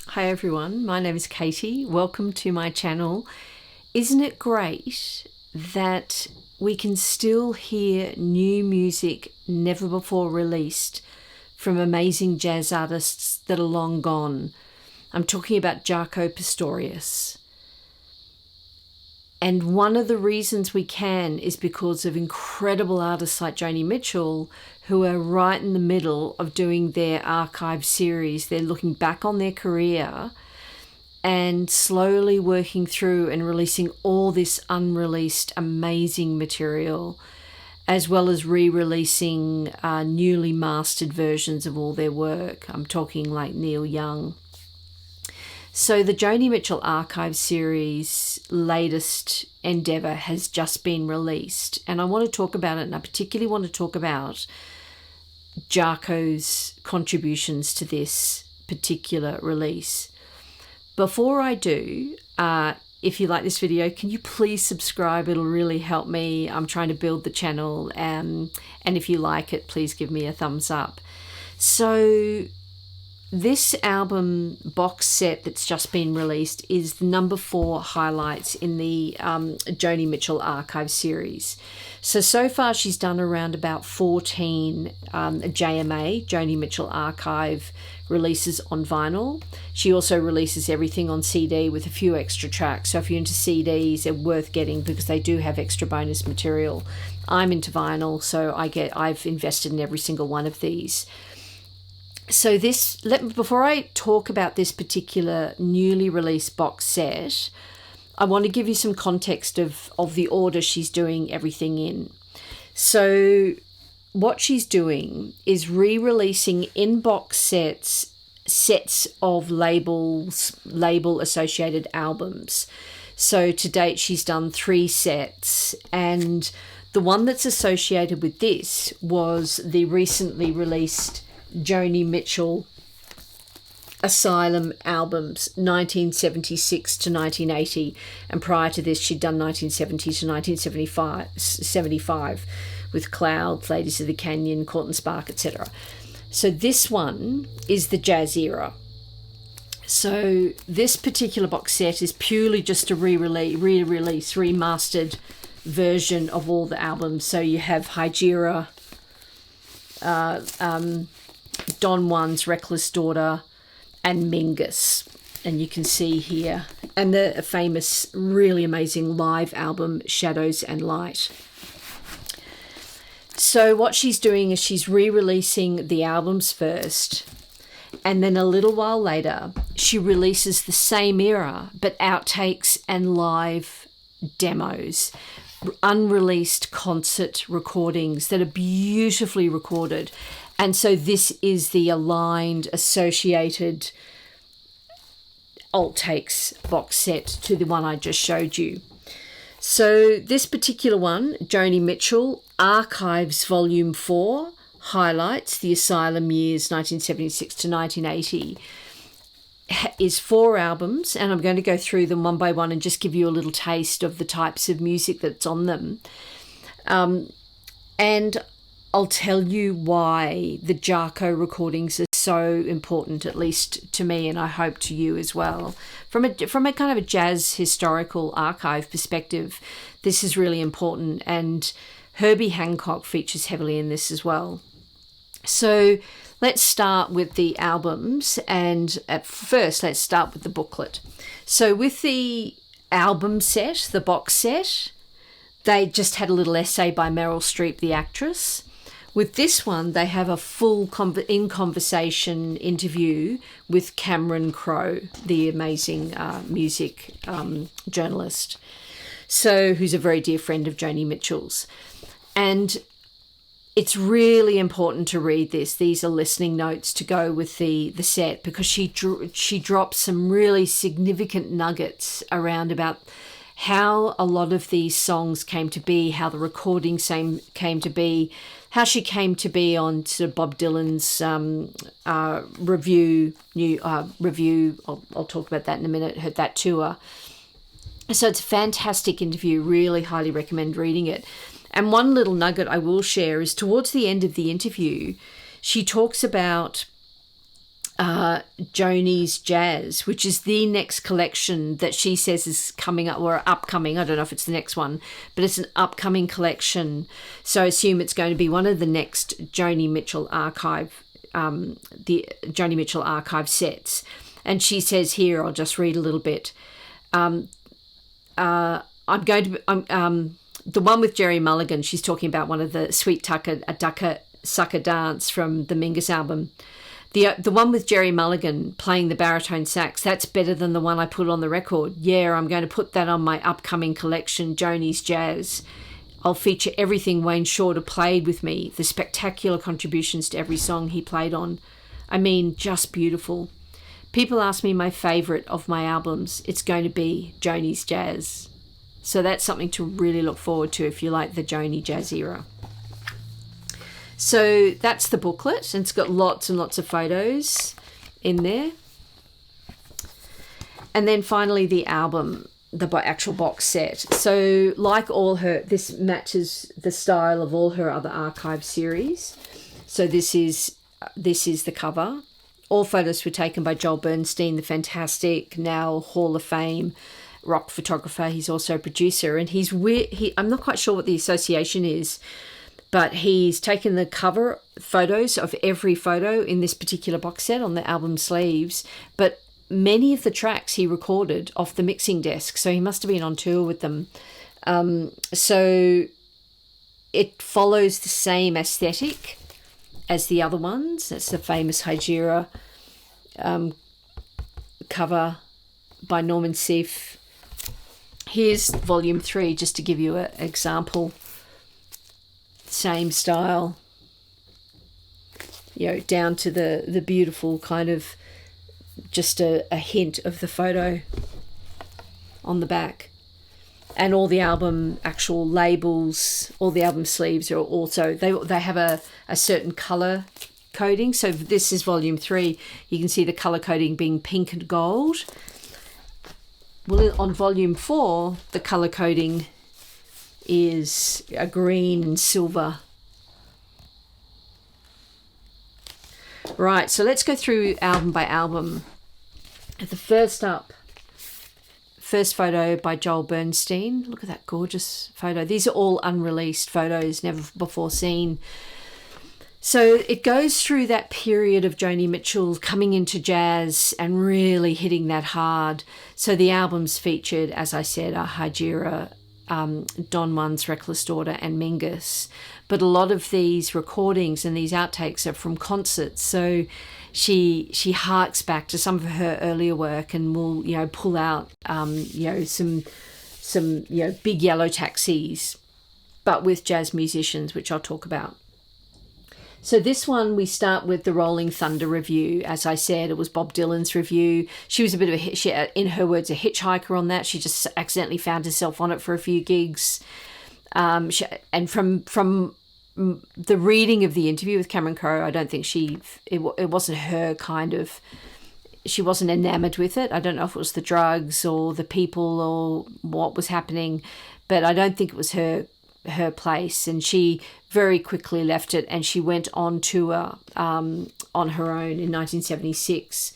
Hi everyone, my name is Katie. Welcome to my channel. Isn't it great that we can still hear new music never before released from amazing jazz artists that are long gone? I'm talking about Jaco Pastorius. And one of the reasons we can is because of incredible artists like Joni Mitchell, who are right in the middle of doing their archive series. They're looking back on their career and slowly working through and releasing all this unreleased amazing material, as well as re-releasing newly mastered versions of all their work. I'm talking like Neil Young. So the Joni Mitchell Archive series latest endeavour has just been released, and I want to talk about it, and I particularly want to talk about Jaco's contributions to this particular release. Before I do, if you like this video, can you please subscribe? It'll really help me. I'm trying to build the channel, and if you like it, please give me a thumbs up. So this album box set that's just been released is the number 4 highlights in the Joni Mitchell Archive series. So far she's done around about 14 JMA, Joni Mitchell Archive, releases on vinyl. She also releases everything on CD with a few extra tracks. So if you're into CDs, they're worth getting because they do have extra bonus material. I'm into vinyl, so I've invested in every single one of these. So before I talk about this particular newly released box set, I want to give you some context of the order she's doing everything in. So what she's doing is re-releasing in box sets of label associated albums. So to date she's done 3 sets, and the one that's associated with this was the recently released Joni Mitchell Asylum albums, 1976 to 1980, and prior to this she'd done 1970 to 1975 with Clouds, Ladies of the Canyon, Court and Spark, etc. So this one is the jazz era. So this particular box set is purely just a re-release, remastered version of all the albums. So you have Hygera, Don Juan's Reckless Daughter, and Mingus, and you can see here, and the famous really amazing live album Shadows and Light. So what she's doing is she's re-releasing the albums first, and then a little while later she releases the same era but outtakes and live demos, unreleased concert recordings that are beautifully recorded. And so this is the aligned, associated outtakes box set to the one I just showed you. So this particular one, Joni Mitchell Archives Volume 4, highlights the Asylum Years 1976 to 1980, is 4 albums, and I'm going to go through them one by one and just give you a little taste of the types of music that's on them. And I'll tell you why the Jaco recordings are so important, at least to me, and I hope to you as well. From a kind of a jazz historical archive perspective, this is really important, and Herbie Hancock features heavily in this as well. So let's start with the albums, and at first let's start with the booklet. So with the album set, the box set, they just had a little essay by Meryl Streep, the actress. With this one, they have a full in-conversation interview with Cameron Crowe, the amazing music journalist, so who's a very dear friend of Joni Mitchell's. And it's really important to read this. These are listening notes to go with the set, because she drops some really significant nuggets around about how a lot of these songs came to be, how the recording came to be, how she came to be on sort of Bob Dylan's review. I'll talk about that in a minute. That tour. So it's a fantastic interview. Really highly recommend reading it. And one little nugget I will share is towards the end of the interview, she talks about Joni's Jazz, which is the next collection that she says is coming up, or upcoming. I don't know if it's the next one, but it's an upcoming collection. So I assume it's going to be one of the next Joni Mitchell Archive, the Joni Mitchell Archive sets. And she says here, I'll just read a little bit. The one with Jerry Mulligan, she's talking about one of the Sweet Tucker, a Ducker Sucker Dance from the Mingus album. The one with Jerry Mulligan playing the baritone sax, that's better than the one I put on the record. Yeah, I'm going to put that on my upcoming collection, Joni's Jazz. I'll feature everything Wayne Shorter played with me, the spectacular contributions to every song he played on. I mean, just beautiful. People ask me my favourite of my albums. It's going to be Joni's Jazz. So that's something to really look forward to if you like the Joni Jazz era. So that's the booklet, and it's got lots and lots of photos in there. And then finally the album, the actual box set. So like all her, this matches the style of all her other archive series. So this is the cover. All photos were taken by Joel Bernstein, the fantastic, now Hall of Fame rock photographer. He's also a producer, and I'm not quite sure what the association is, but he's taken the cover photos of every photo in this particular box set on the album sleeves, but many of the tracks he recorded off the mixing desk, so he must have been on tour with them. So it follows the same aesthetic as the other ones. That's the famous Hajira cover by Norman Seeff. Here's volume 3, just to give you an example. Same style, down to the beautiful kind of just a hint of the photo on the back. And all the album actual labels, all the album sleeves are also, they have a certain colour coding. So this is volume 3. You can see the colour coding being pink and gold. Well, on volume 4, the colour coding is a green and silver. Right, so let's go through album by album. The first photo by Joel Bernstein. Look at that gorgeous photo. These are all unreleased photos, never before seen. So it goes through that period of Joni Mitchell coming into jazz and really hitting that hard. So the albums featured, as I said, are Hajira, Don Juan's Reckless Daughter, and Mingus. But a lot of these recordings and these outtakes are from concerts. So she harks back to some of her earlier work and will, pull out, some big yellow taxis, but with jazz musicians, which I'll talk about. So this one, we start with the Rolling Thunder review. As I said, it was Bob Dylan's review. She was a bit of in her words, a hitchhiker on that. She just accidentally found herself on it for a few gigs. And from the reading of the interview with Cameron Crowe, I don't think it wasn't her kind of, she wasn't enamored with it. I don't know if it was the drugs or the people or what was happening, but I don't think it was her place, and she very quickly left it, and she went on tour on her own in 1976.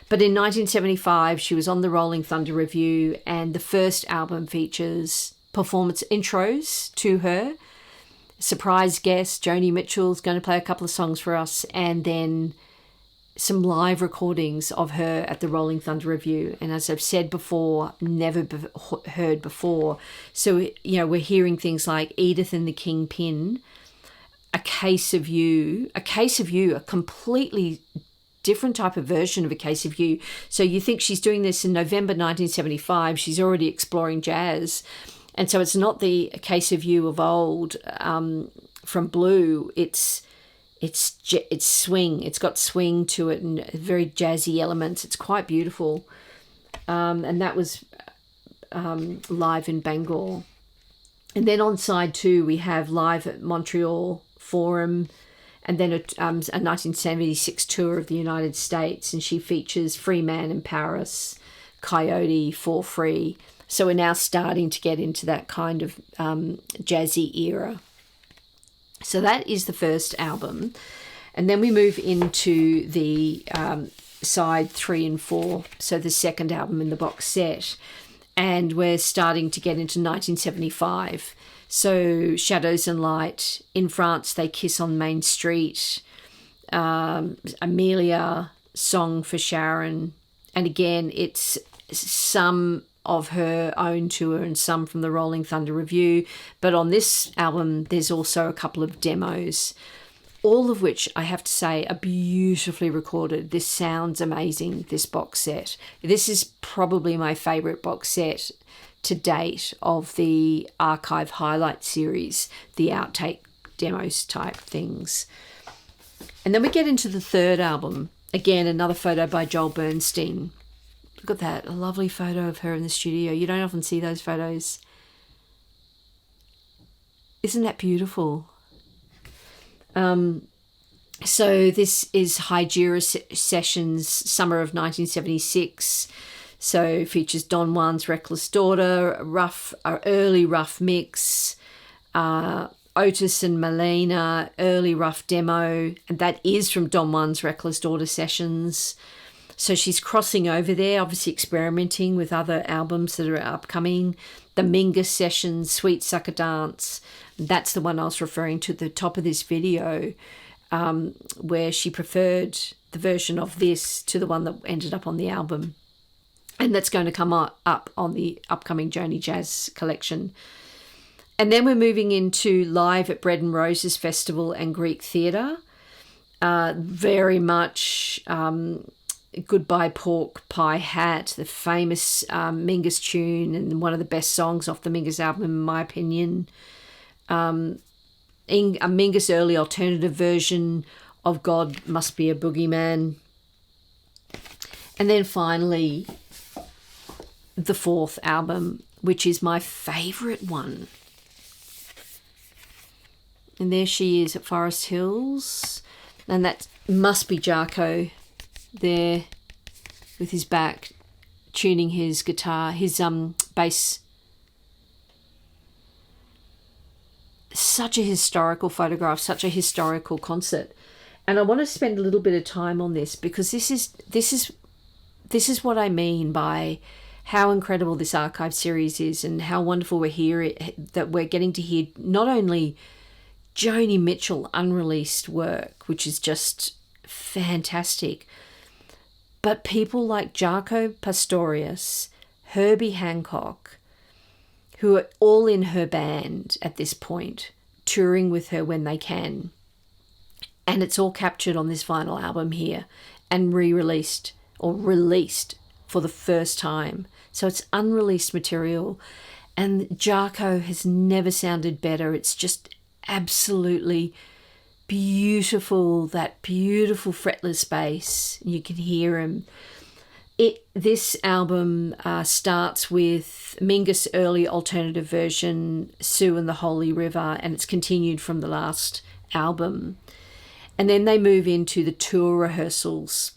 But in 1975 she was on the Rolling Thunder review, and the first album features performance intros to her. Surprise guest Joni Mitchell's going to play a couple of songs for us, and then some live recordings of her at the Rolling Thunder review. And as I've said before, never heard before. So, we're hearing things like Edith and the Kingpin, A Case of You, a completely different type of version of A Case of You. So you think she's doing this in November 1975, she's already exploring jazz. And so it's not the A Case of You of old from Blue, it's swing. It's got swing to it and very jazzy elements. It's quite beautiful. And that was live in Bangor. And then on side 2, we have live at Montreal Forum, and then a 1976 tour of the United States. And she features Free Man in Paris, Coyote, For Free. So we're now starting to get into that kind of jazzy era. So that is the first album. And then we move into the side 3 and 4, so the second album in the box set. And we're starting to get into 1975. So Shadows and Light, In France They Kiss on Main Street, Amelia, Song for Sharon. And again, it's some of her own tour and some from the Rolling Thunder Review. But on this album, there's also a couple of demos, all of which I have to say are beautifully recorded. This sounds amazing, this box set. This is probably my favourite box set to date of the Archive Highlight series, the outtake demos type things. And then we get into the third album. Again, another photo by Joel Bernstein. Look at that, a lovely photo of her in the studio. You don't often see those photos. Isn't that beautiful? So this is Hygira Sessions, summer of 1976. So features Don Juan's Reckless Daughter, early rough mix, Otis and Melina, early rough demo, and that is from Don Juan's Reckless Daughter sessions. So she's crossing over there, obviously experimenting with other albums that are upcoming. The Mingus sessions, Sweet Sucker Dance, that's the one I was referring to at the top of this video, where she preferred the version of this to the one that ended up on the album. And that's going to come up on the upcoming Joni Jazz collection. And then we're moving into live at Bread and Roses Festival and Greek Theatre. Very much Goodbye Pork Pie Hat, the famous Mingus tune and one of the best songs off the Mingus album, in my opinion. A Mingus early alternative version of God Must Be a Boogeyman. And then finally, the fourth album, which is my favourite one. And there she is at Forest Hills. And that must be Jaco there with his back, tuning his guitar, his bass. Such a historical photograph, such a historical concert. And I want to spend a little bit of time on this because this is what I mean by how incredible this archive series is and how wonderful that we're getting to hear not only Joni Mitchell unreleased work, which is just fantastic, but people like Jaco, Pastorius, Herbie, Hancock, who are all in her band at this point, touring with her when they can. And it's all captured on this vinyl album here and re-released or released for the first time. So it's unreleased material. And Jaco has never sounded better. It's just absolutely beautiful, that beautiful fretless bass. You can hear him. This album starts with Mingus' early alternative version, Sue and the Holy River, and it's continued from the last album. And then they move into the tour rehearsals,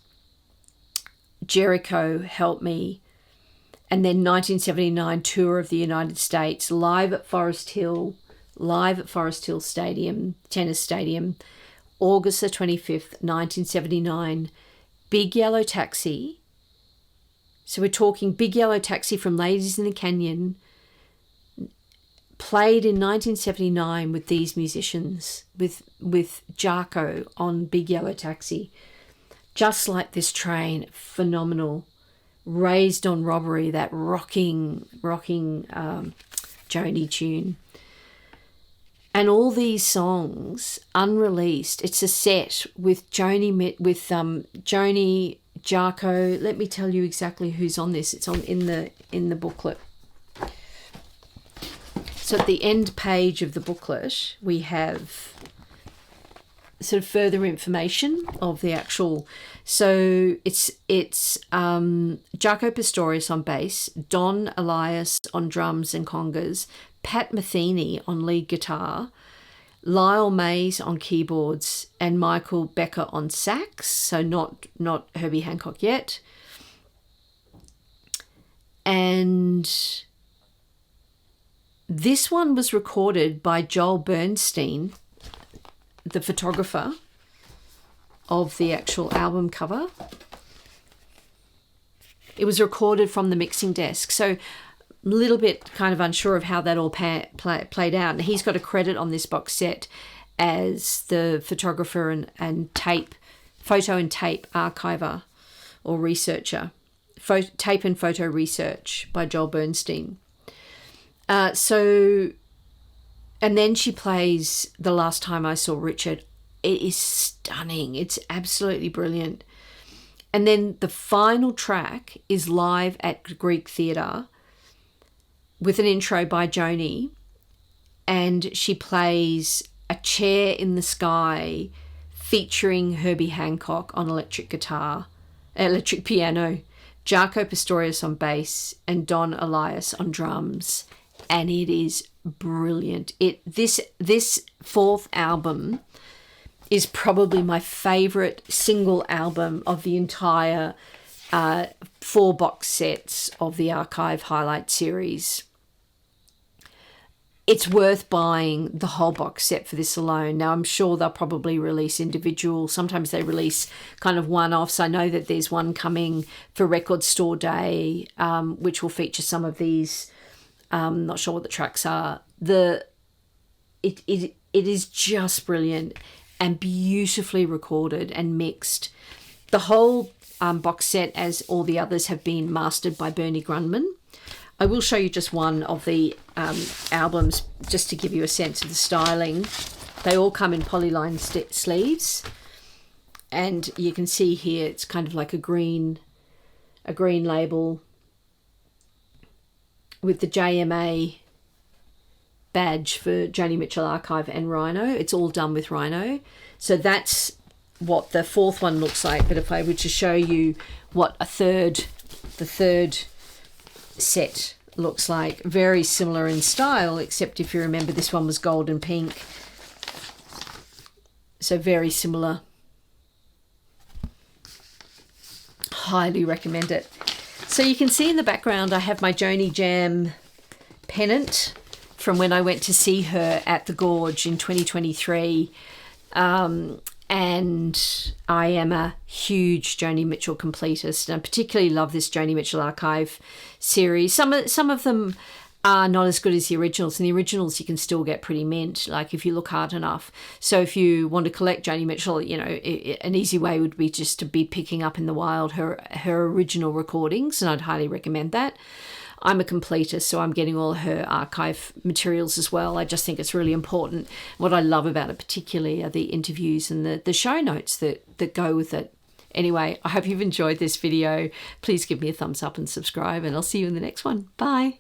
Jericho, Help Me, and then 1979 tour of the United States, live at Forest Hill Stadium, Tennis Stadium, August the 25th, 1979, Big Yellow Taxi. So we're talking Big Yellow Taxi from Ladies in the Canyon, played in 1979 with these musicians, with Jaco on Big Yellow Taxi. Just Like This Train, phenomenal. Raised on Robbery, that rocking Joni tune. And all these songs unreleased. It's a set with Joni, Jaco. Let me tell you exactly who's on this. It's in the booklet. So at the end page of the booklet, we have sort of further information of the actual. So it's Jaco Pastorius on bass, Don Elias on drums and congas, Pat Metheny on lead guitar, Lyle Mays on keyboards, and Michael Becker on sax. So not Herbie Hancock yet. And this one was recorded by Joel Bernstein, the photographer of the actual album cover. it was recorded from the mixing desk. So a little bit kind of unsure of how that all played out. And he's got a credit on this box set as the photographer and photo and tape archiver or researcher. Tape and photo research by Joel Bernstein. And then she plays The Last Time I Saw Richard. It is stunning. It's absolutely brilliant. And then the final track is live at Greek Theatre with an intro by Joni, and she plays A Chair in the Sky featuring Herbie Hancock on electric piano, Jaco Pastorius on bass, and Don Elias on drums. And it is brilliant. This fourth album is probably my favourite single album of the entire 4 box sets of the Archive Highlight series. It's worth buying the whole box set for this alone. Now, I'm sure they'll probably release individual. Sometimes they release kind of one-offs. I know that there's one coming for Record Store Day, which will feature some of these. Not sure what the tracks are. It is just brilliant and beautifully recorded and mixed. The whole box set, as all the others, have been mastered by Bernie Grundman. I will show you just one of the albums just to give you a sense of the styling. They all come in polyline sleeves, and you can see here it's kind of like a green label with the JMA badge for Joni Mitchell Archive and Rhino. It's all done with Rhino. So that's what the fourth one looks like. But if I were to show you what the third set looks like, very similar in style, except if you remember, this one was gold and pink. So very similar. Highly recommend it. So you can see in the background I have my Joni Jam pennant from when I went to see her at the Gorge in 2023. And I am a huge Joni Mitchell completist, and I particularly love this Joni Mitchell Archive series. Some of them are not as good as the originals, and the originals you can still get pretty mint, like if you look hard enough. So if you want to collect Joni Mitchell, you know, an easy way would be just to be picking up in the wild her original recordings, and I'd highly recommend that. I'm a completist, so I'm getting all her archive materials as well. I just think it's really important. What I love about it particularly are the interviews and the show notes that go with it. Anyway, I hope you've enjoyed this video. Please give me a thumbs up and subscribe, and I'll see you in the next one. Bye.